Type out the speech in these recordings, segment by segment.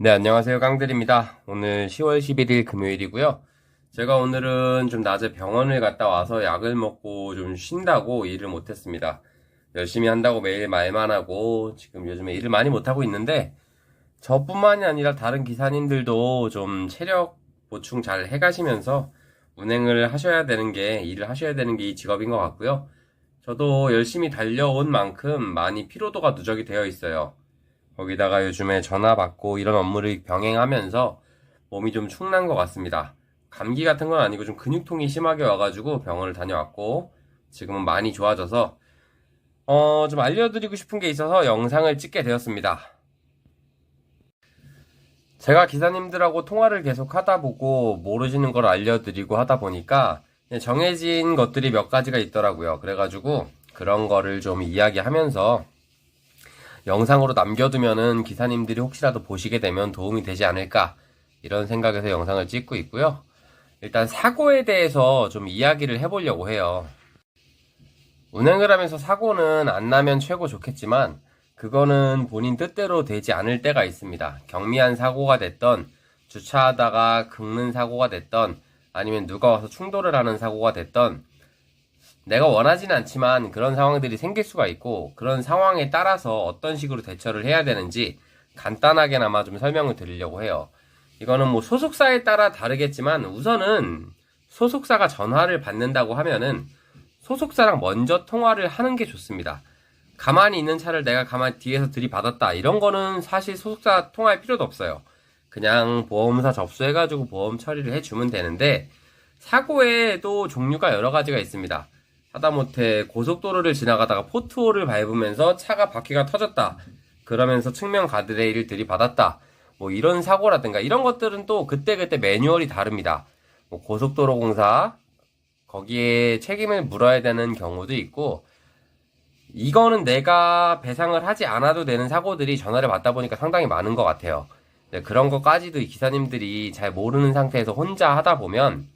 네, 안녕하세요. 깡들입니다. 오늘 10월 11일 금요일이고요. 제가 오늘은 좀 낮에 병원을 갔다 와서 약을 먹고 좀 쉰다고 일을 못했습니다. 열심히 한다고 매일 말만 하고 지금 요즘에 일을 많이 못하고 있는데 저뿐만이 아니라 다른 기사님들도 좀 체력 보충 잘 해가시면서 운행을 하셔야 되는 게, 일을 하셔야 되는 게 이 직업인 것 같고요. 저도 열심히 달려온 만큼 많이 피로도가 누적이 되어 있어요. 거기다가 요즘에 전화 받고 이런 업무를 병행하면서 몸이 좀 축난 것 같습니다. 감기 같은 건 아니고 좀 근육통이 심하게 와가지고 병원을 다녀왔고 지금은 많이 좋아져서 좀 알려드리고 싶은 게 있어서 영상을 찍게 되었습니다. 제가 기사님들하고 통화를 계속 하다 보고 모르시는 걸 알려드리고 하다 보니까 정해진 것들이 몇 가지가 있더라고요. 그래가지고 그런 거를 좀 이야기하면서 영상으로 남겨두면은 기사님들이 혹시라도 보시게 되면 도움이 되지 않을까 이런 생각에서 영상을 찍고 있고요. 일단 사고에 대해서 좀 이야기를 해보려고 해요. 운행을 하면서 사고는 안 나면 최고 좋겠지만 그거는 본인 뜻대로 되지 않을 때가 있습니다. 경미한 사고가 됐던, 주차하다가 긁는 사고가 됐던, 아니면 누가 와서 충돌을 하는 사고가 됐던, 내가 원하진 않지만 그런 상황들이 생길 수가 있고 그런 상황에 따라서 어떤 식으로 대처를 해야 되는지 간단하게나마 좀 설명을 드리려고 해요. 이거는 뭐 소속사에 따라 다르겠지만 우선은 소속사가 전화를 받는다고 하면은 소속사랑 먼저 통화를 하는 게 좋습니다. 가만히 있는 차를 내가 가만히 뒤에서 들이받았다 이런 거는 사실 소속사 통화할 필요도 없어요. 그냥 보험사 접수해가지고 보험 처리를 해주면 되는데 사고에도 종류가 여러 가지가 있습니다. 하다못해 고속도로를 지나가다가 포트홀을 밟으면서 차가 바퀴가 터졌다. 그러면서 측면 가드레일을 들이받았다. 뭐 이런 사고라든가 이런 것들은 또 그때그때 매뉴얼이 다릅니다. 뭐 고속도로 공사 거기에 책임을 물어야 되는 경우도 있고 이거는 내가 배상을 하지 않아도 되는 사고들이 전화를 받다 보니까 상당히 많은 것 같아요. 그런 것까지도 이 기사님들이 잘 모르는 상태에서 혼자 하다 보면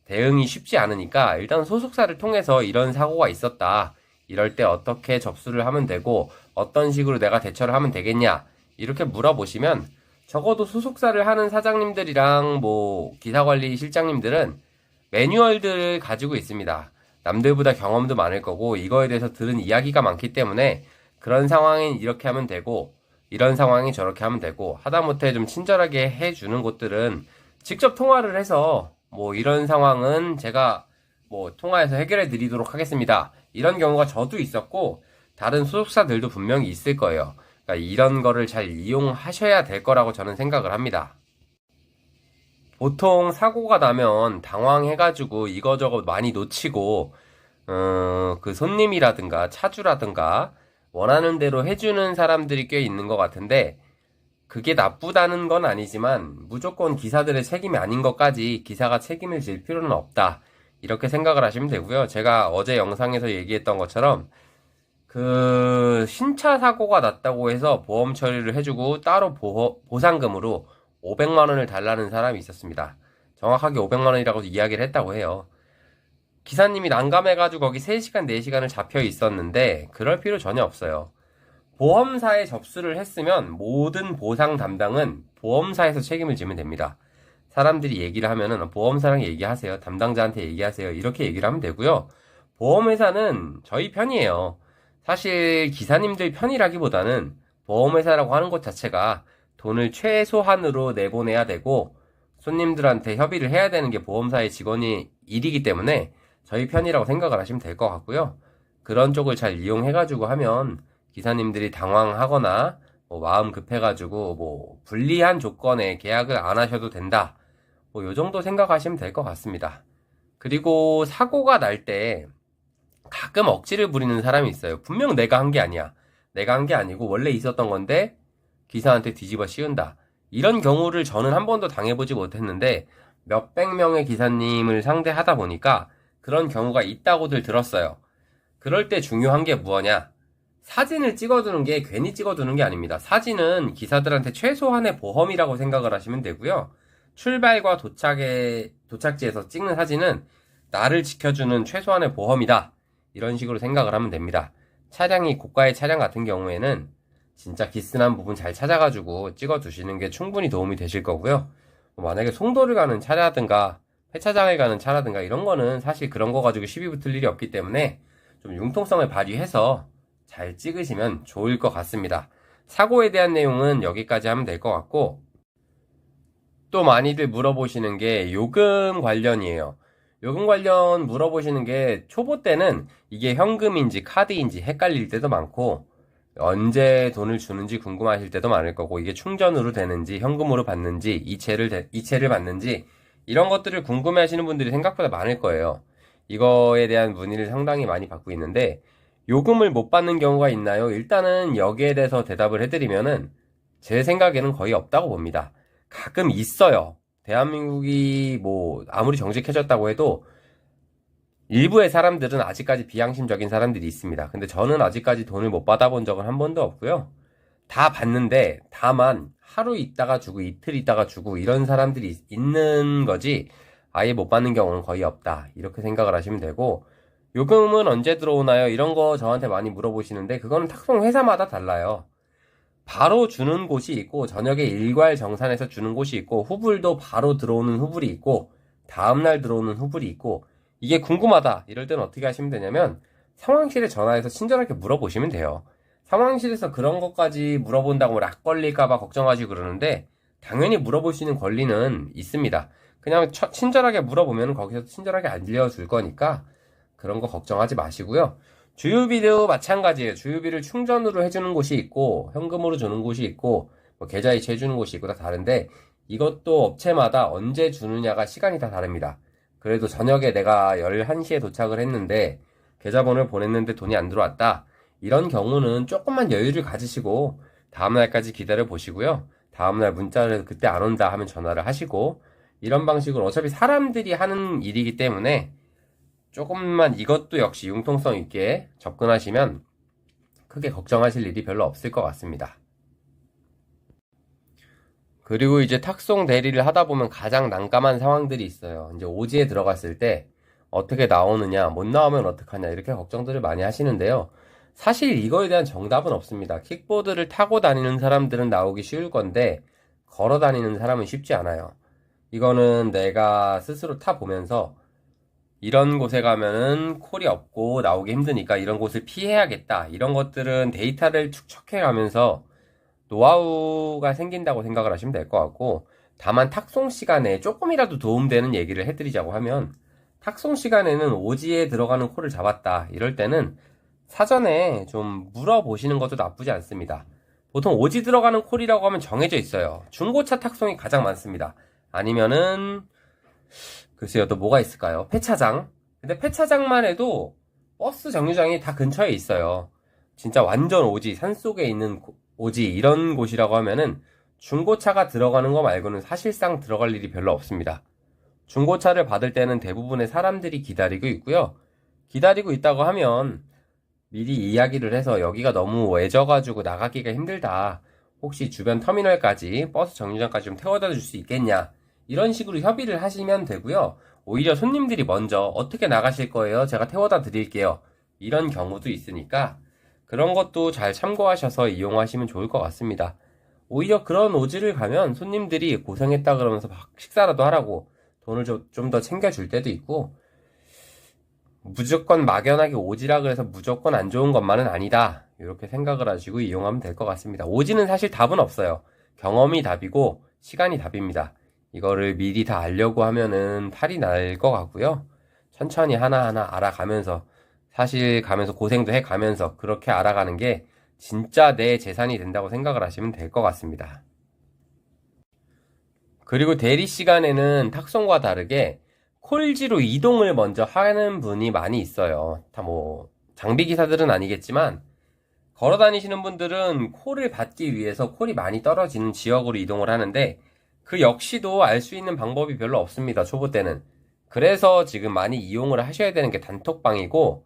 대응이 쉽지 않으니까 일단 소속사를 통해서 이런 사고가 있었다. 이럴 때 어떻게 접수를 하면 되고 어떤 식으로 내가 대처를 하면 되겠냐. 이렇게 물어보시면 적어도 소속사를 하는 사장님들이랑 뭐 기사관리 실장님들은 매뉴얼들을 가지고 있습니다. 남들보다 경험도 많을 거고 이거에 대해서 들은 이야기가 많기 때문에 그런 상황엔 이렇게 하면 되고 이런 상황이 저렇게 하면 되고 하다못해 좀 친절하게 해주는 곳들은 직접 통화를 해서 뭐 이런 상황은 제가 뭐 통화해서 해결해 드리도록 하겠습니다. 이런 경우가 저도 있었고 다른 소속사들도 분명히 있을 거예요. 그러니까 이런 거를 잘 이용하셔야 될 거라고 저는 생각을 합니다. 보통 사고가 나면 당황해가지고 이거저거 많이 놓치고 그 손님이라든가 차주라든가 원하는 대로 해주는 사람들이 꽤 있는 것 같은데 그게 나쁘다는 건 아니지만 무조건 기사들의 책임이 아닌 것까지 기사가 책임을 질 필요는 없다. 이렇게 생각을 하시면 되고요. 제가 어제 영상에서 얘기했던 것처럼 그 신차 사고가 났다고 해서 보험 처리를 해주고 따로 보상금으로 500만 원을 달라는 사람이 있었습니다. 정확하게 500만 원이라고 이야기를 했다고 해요. 기사님이 난감해가지고 거기 3시간, 4시간을 잡혀 있었는데 그럴 필요 전혀 없어요. 보험사에 접수를 했으면 모든 보상 담당은 보험사에서 책임을 지면 됩니다. 사람들이 얘기를 하면은 보험사랑 얘기하세요. 담당자한테 얘기하세요. 이렇게 얘기를 하면 되고요. 보험회사는 저희 편이에요. 사실 기사님들 편이라기보다는 보험회사라고 하는 것 자체가 돈을 최소한으로 내보내야 되고 손님들한테 협의를 해야 되는 게 보험사의 직원이 일이기 때문에 저희 편이라고 생각을 하시면 될 것 같고요. 그런 쪽을 잘 이용해가지고 하면 기사님들이 당황하거나 뭐 마음 급해가지고 뭐 불리한 조건에 계약을 안 하셔도 된다. 뭐 요 정도 생각하시면 될 것 같습니다. 그리고 사고가 날 때 가끔 억지를 부리는 사람이 있어요. 분명 내가 한 게 아니야. 내가 한 게 아니고 원래 있었던 건데 기사한테 뒤집어 씌운다. 이런 경우를 저는 한 번도 당해보지 못했는데 몇백 명의 기사님을 상대하다 보니까 그런 경우가 있다고들 들었어요. 그럴 때 중요한 게 뭐냐? 사진을 찍어두는 게 괜히 찍어두는 게 아닙니다. 사진은 기사들한테 최소한의 보험이라고 생각을 하시면 되고요. 출발과 도착지에서 찍는 사진은 나를 지켜주는 최소한의 보험이다. 이런 식으로 생각을 하면 됩니다. 차량이 고가의 차량 같은 경우에는 진짜 기스난 부분 잘 찾아가지고 찍어두시는 게 충분히 도움이 되실 거고요. 만약에 송도를 가는 차라든가 폐차장을 가는 차라든가 이런 거는 사실 그런 거 가지고 시비 붙을 일이 없기 때문에 좀 융통성을 발휘해서 잘 찍으시면 좋을 것 같습니다. 사고에 대한 내용은 여기까지 하면 될 것 같고, 또 많이들 물어보시는 게 요금 관련이에요. 요금 관련 물어보시는 게 초보 때는 이게 현금인지 카드인지 헷갈릴 때도 많고, 언제 돈을 주는지 궁금하실 때도 많을 거고, 이게 충전으로 되는지 현금으로 받는지 이체를 받는지 이런 것들을 궁금해 하시는 분들이 생각보다 많을 거예요. 이거에 대한 문의를 상당히 많이 받고 있는데, 요금을 못 받는 경우가 있나요? 일단은 여기에 대해서 대답을 해드리면은 제 생각에는 거의 없다고 봅니다. 가끔 있어요. 대한민국이 뭐 아무리 정직해졌다고 해도 일부의 사람들은 아직까지 비양심적인 사람들이 있습니다. 근데 저는 아직까지 돈을 못 받아본 적은 한 번도 없고요. 다 받는데 다만 하루 있다가 주고 이틀 있다가 주고 이런 사람들이 있는 거지 아예 못 받는 경우는 거의 없다. 이렇게 생각을 하시면 되고, 요금은 언제 들어오나요? 이런 거 저한테 많이 물어보시는데 그거는 탁송 회사마다 달라요. 바로 주는 곳이 있고 저녁에 일괄 정산해서 주는 곳이 있고 후불도 바로 들어오는 후불이 있고 다음날 들어오는 후불이 있고, 이게 궁금하다 이럴 때는 어떻게 하시면 되냐면 상황실에 전화해서 친절하게 물어보시면 돼요. 상황실에서 그런 것까지 물어본다고 락 걸릴까봐 걱정하시고 그러는데 당연히 물어볼 수 있는 권리는 있습니다. 그냥 친절하게 물어보면 거기서 친절하게 알려줄 거니까 그런 거 걱정하지 마시고요. 주유비도 마찬가지예요. 주유비를 충전으로 해주는 곳이 있고 현금으로 주는 곳이 있고 뭐 계좌이체 해주는 곳이 있고 다 다른데, 이것도 업체마다 언제 주느냐가 시간이 다 다릅니다. 그래도 저녁에 내가 11시에 도착을 했는데 계좌번호를 보냈는데 돈이 안 들어왔다. 이런 경우는 조금만 여유를 가지시고 다음날까지 기다려 보시고요. 다음날 문자를 그때 안 온다 하면 전화를 하시고, 이런 방식으로 어차피 사람들이 하는 일이기 때문에 조금만 이것도 역시 융통성 있게 접근하시면 크게 걱정하실 일이 별로 없을 것 같습니다. 그리고 이제 탁송 대리를 하다 보면 가장 난감한 상황들이 있어요. 이제 오지에 들어갔을 때 어떻게 나오느냐, 못 나오면 어떡하냐, 이렇게 걱정들을 많이 하시는데요. 사실 이거에 대한 정답은 없습니다. 킥보드를 타고 다니는 사람들은 나오기 쉬울 건데 걸어 다니는 사람은 쉽지 않아요. 이거는 내가 스스로 타보면서 이런 곳에 가면은 콜이 없고 나오기 힘드니까 이런 곳을 피해야겠다, 이런 것들은 데이터를 축적해 가면서 노하우가 생긴다고 생각을 하시면 될 것 같고, 다만 탁송 시간에 조금이라도 도움되는 얘기를 해드리자고 하면, 탁송 시간에는 오지에 들어가는 콜을 잡았다 이럴 때는 사전에 좀 물어보시는 것도 나쁘지 않습니다. 보통 오지 들어가는 콜이라고 하면 정해져 있어요. 중고차 탁송이 가장 많습니다. 아니면은 글쎄요, 또 뭐가 있을까요? 폐차장. 근데 폐차장만 해도 버스 정류장이 다 근처에 있어요. 진짜 완전 오지, 산속에 있는 오지 이런 곳이라고 하면은 중고차가 들어가는 거 말고는 사실상 들어갈 일이 별로 없습니다. 중고차를 받을 때는 대부분의 사람들이 기다리고 있고요. 기다리고 있다고 하면 미리 이야기를 해서 여기가 너무 외져가지고 나가기가 힘들다, 혹시 주변 터미널까지 버스 정류장까지 좀 태워다 줄 수 있겠냐, 이런 식으로 협의를 하시면 되고요. 오히려 손님들이 먼저 어떻게 나가실 거예요? 제가 태워다 드릴게요, 이런 경우도 있으니까 그런 것도 잘 참고하셔서 이용하시면 좋을 것 같습니다. 오히려 그런 오지를 가면 손님들이 고생했다 그러면서 막 식사라도 하라고 돈을 좀 더 챙겨줄 때도 있고, 무조건 막연하게 오지라 그래서 무조건 안 좋은 것만은 아니다, 이렇게 생각을 하시고 이용하면 될 것 같습니다. 오지는 사실 답은 없어요. 경험이 답이고 시간이 답입니다. 이거를 미리 다 알려고 하면은 탈이 날 것 같고요. 천천히 하나하나 알아가면서, 사실 가면서 고생도 해가면서 그렇게 알아가는 게 진짜 내 재산이 된다고 생각을 하시면 될 것 같습니다. 그리고 대리 시간에는 탁송과 다르게 콜지로 이동을 먼저 하는 분이 많이 있어요. 다 뭐 장비 기사들은 아니겠지만 걸어 다니시는 분들은 콜을 받기 위해서 콜이 많이 떨어지는 지역으로 이동을 하는데, 그 역시도 알 수 있는 방법이 별로 없습니다, 초보 때는. 그래서 지금 많이 이용을 하셔야 되는 게 단톡방이고,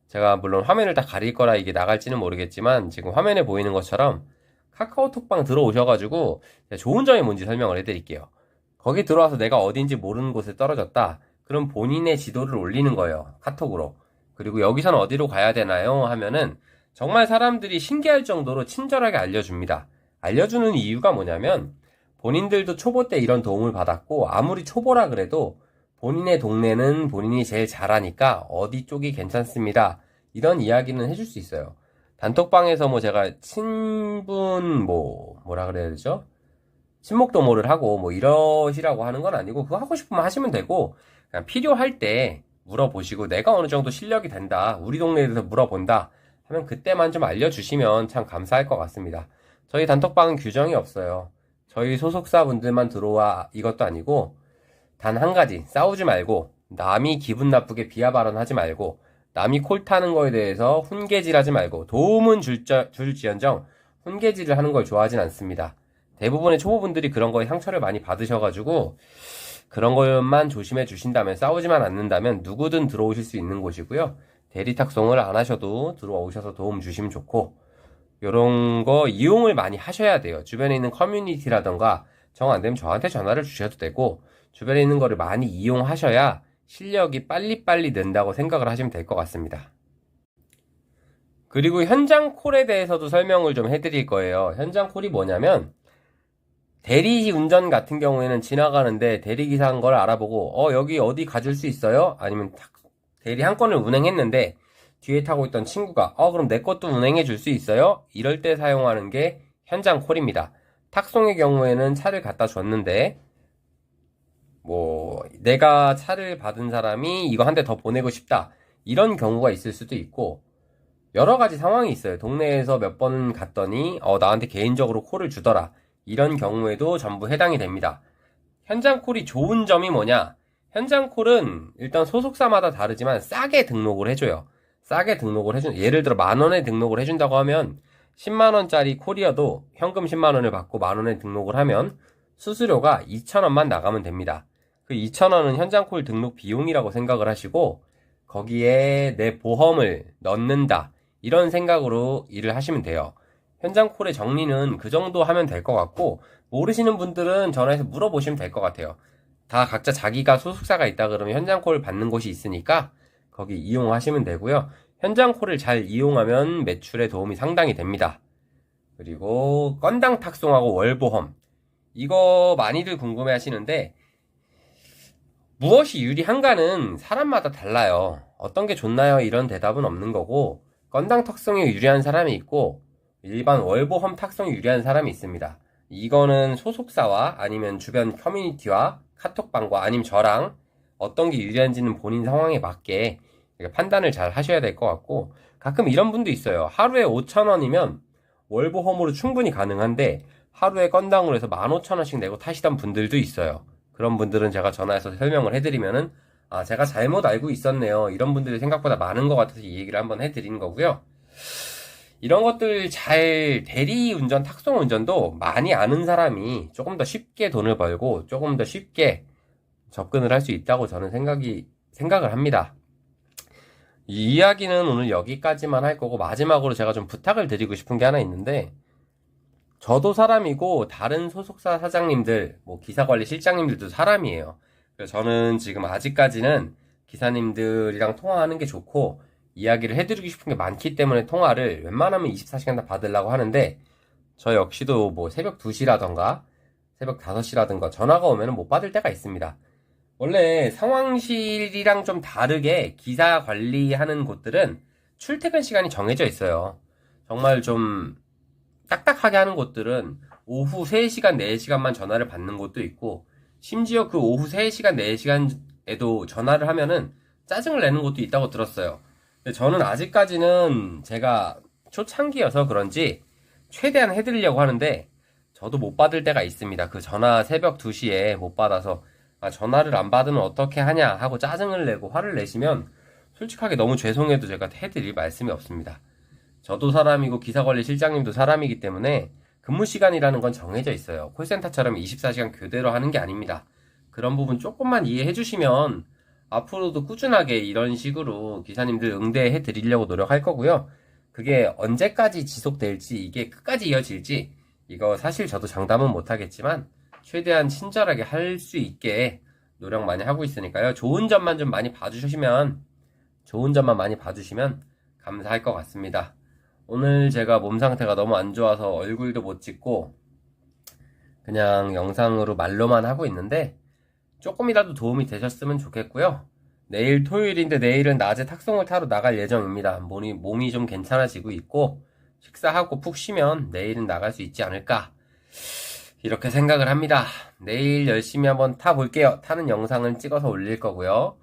제가 물론 화면을 다 가릴 거라 이게 나갈지는 모르겠지만 지금 화면에 보이는 것처럼 카카오톡방 들어오셔가지고 좋은 점이 뭔지 설명을 해드릴게요. 거기 들어와서 내가 어딘지 모르는 곳에 떨어졌다, 그럼 본인의 지도를 올리는 거예요, 카톡으로. 그리고 여기서는 어디로 가야 되나요? 하면은 정말 사람들이 신기할 정도로 친절하게 알려줍니다. 알려주는 이유가 뭐냐면 본인들도 초보 때 이런 도움을 받았고 아무리 초보라 그래도 본인의 동네는 본인이 제일 잘하니까 어디 쪽이 괜찮습니다. 이런 이야기는 해줄 수 있어요. 단톡방에서 뭐 제가 친분 뭐라 그래야 되죠? 친목 도모를 하고 뭐 이러시라고 하는 건 아니고 그거 하고 싶으면 하시면 되고 그냥 필요할 때 물어보시고 내가 어느 정도 실력이 된다. 우리 동네에 대해서 물어본다. 하면 그때만 좀 알려주시면 참 감사할 것 같습니다. 저희 단톡방은 규정이 없어요. 저희 소속사분들만 들어와 이것도 아니고 단 한 가지 싸우지 말고 남이 기분 나쁘게 비하 발언하지 말고 남이 콜 타는 거에 대해서 훈계질하지 말고 도움은 줄지언정 훈계질을 하는 걸 좋아하진 않습니다. 대부분의 초보분들이 그런 거에 상처를 많이 받으셔가지고 그런 것만 조심해 주신다면 싸우지만 않는다면 누구든 들어오실 수 있는 곳이고요. 대리 탁송을 안 하셔도 들어오셔서 도움 주시면 좋고 요런 거 이용을 많이 하셔야 돼요. 주변에 있는 커뮤니티라던가 정 안 되면 저한테 전화를 주셔도 되고 주변에 있는 거를 많이 이용하셔야 실력이 빨리빨리 는다고 생각을 하시면 될 것 같습니다. 그리고 현장 콜에 대해서도 설명을 좀 해드릴 거예요. 현장 콜이 뭐냐면 대리 운전 같은 경우에는 지나가는데 대리기사인 걸 알아보고 여기 어디 가줄 수 있어요? 아니면 대리 한 건을 운행했는데 뒤에 타고 있던 친구가 그럼 내 것도 운행해 줄 수 있어요? 이럴 때 사용하는 게 현장 콜입니다. 탁송의 경우에는 차를 갖다 줬는데 내가 차를 받은 사람이 이거 한 대 더 보내고 싶다. 이런 경우가 있을 수도 있고 여러 가지 상황이 있어요. 동네에서 몇 번 갔더니 나한테 개인적으로 콜을 주더라. 이런 경우에도 전부 해당이 됩니다. 현장 콜이 좋은 점이 뭐냐? 현장 콜은 일단 소속사마다 다르지만 싸게 등록을 해줘요. 싸게 등록을 예를 들어 10,000원에 등록을 해준다고 하면 10만원짜리 콜이어도 현금 10만원을 받고 10,000원에 등록을 하면 수수료가 2,000원만 나가면 됩니다. 그 2,000원은 현장 콜 등록 비용이라고 생각을 하시고 거기에 내 보험을 넣는다. 이런 생각으로 일을 하시면 돼요. 현장 콜의 정리는 그 정도 하면 될 것 같고 모르시는 분들은 전화해서 물어보시면 될 것 같아요. 다 각자 자기가 소속사가 있다 그러면 현장 콜 받는 곳이 있으니까 거기 이용하시면 되고요. 현장 콜을 잘 이용하면 매출에 도움이 상당히 됩니다. 그리고 건당 탁송하고 월보험 이거 많이들 궁금해 하시는데 무엇이 유리한가는 사람마다 달라요. 어떤 게 좋나요? 이런 대답은 없는 거고 건당 탁송이 유리한 사람이 있고 일반 월보험 탁송이 유리한 사람이 있습니다. 이거는 소속사와 아니면 주변 커뮤니티와 카톡방과 아니면 저랑 어떤 게 유리한지는 본인 상황에 맞게 판단을 잘 하셔야 될 것 같고 가끔 이런 분도 있어요. 하루에 5,000원이면 월보험으로 충분히 가능한데 하루에 건당으로 해서 15,000원씩 내고 타시던 분들도 있어요. 그런 분들은 제가 전화해서 설명을 해드리면은 제가 잘못 알고 있었네요. 이런 분들이 생각보다 많은 것 같아서 이 얘기를 한번 해드리는 거고요. 이런 것들 대리 운전, 탁송 운전도 많이 아는 사람이 조금 더 쉽게 돈을 벌고 조금 더 쉽게 접근을 할 수 있다고 저는 생각을 합니다. 이 이야기는 오늘 여기까지만 할 거고 마지막으로 제가 좀 부탁을 드리고 싶은 게 하나 있는데 저도 사람이고 다른 소속사 사장님들, 기사관리 실장님들도 사람이에요. 그래서 저는 지금 아직까지는 기사님들이랑 통화하는 게 좋고 이야기를 해드리고 싶은 게 많기 때문에 통화를 웬만하면 24시간 다 받으려고 하는데 저 역시도 새벽 2시라던가 새벽 5시라던가 전화가 오면 못 받을 때가 있습니다. 원래 상황실이랑 좀 다르게 기사 관리하는 곳들은 출퇴근 시간이 정해져 있어요. 정말 좀 딱딱하게 하는 곳들은 오후 3시간, 4시간만 전화를 받는 곳도 있고 심지어 그 오후 3시간, 4시간에도 전화를 하면은 짜증을 내는 곳도 있다고 들었어요. 근데 저는 아직까지는 제가 초창기여서 그런지 최대한 해드리려고 하는데 저도 못 받을 때가 있습니다. 그 전화 새벽 2시에 못 받아서 전화를 안 받으면 어떻게 하냐 하고 짜증을 내고 화를 내시면 솔직하게 너무 죄송해도 제가 해드릴 말씀이 없습니다. 저도 사람이고 기사관리 실장님도 사람이기 때문에 근무 시간이라는 건 정해져 있어요. 콜센터처럼 24시간 교대로 하는 게 아닙니다. 그런 부분 조금만 이해해 주시면 앞으로도 꾸준하게 이런 식으로 기사님들 응대해 드리려고 노력할 거고요. 그게 언제까지 지속될지 이게 끝까지 이어질지 이거 사실 저도 장담은 못하겠지만 최대한 친절하게 할 수 있게 노력 많이 하고 있으니까요. 좋은 점만 많이 봐주시면 감사할 것 같습니다. 오늘 제가 몸 상태가 너무 안 좋아서 얼굴도 못 찍고 그냥 영상으로 말로만 하고 있는데 조금이라도 도움이 되셨으면 좋겠고요. 내일 토요일인데 내일은 낮에 탁송을 타러 나갈 예정입니다. 몸이 좀 괜찮아지고 있고 식사하고 푹 쉬면 내일은 나갈 수 있지 않을까 이렇게 생각을 합니다. 내일 열심히 한번 타볼게요. 타는 영상은 찍어서 올릴 거고요.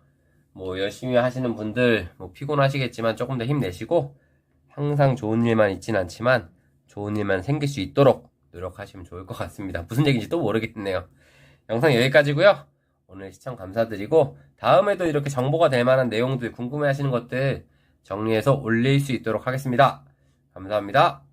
뭐 열심히 하시는 분들 피곤하시겠지만 조금 더 힘내시고 항상 좋은 일만 있진 않지만 좋은 일만 생길 수 있도록 노력하시면 좋을 것 같습니다. 무슨 얘기인지 또 모르겠네요. 영상 여기까지고요. 오늘 시청 감사드리고 다음에도 이렇게 정보가 될 만한 내용들 궁금해 하시는 것들 정리해서 올릴 수 있도록 하겠습니다. 감사합니다.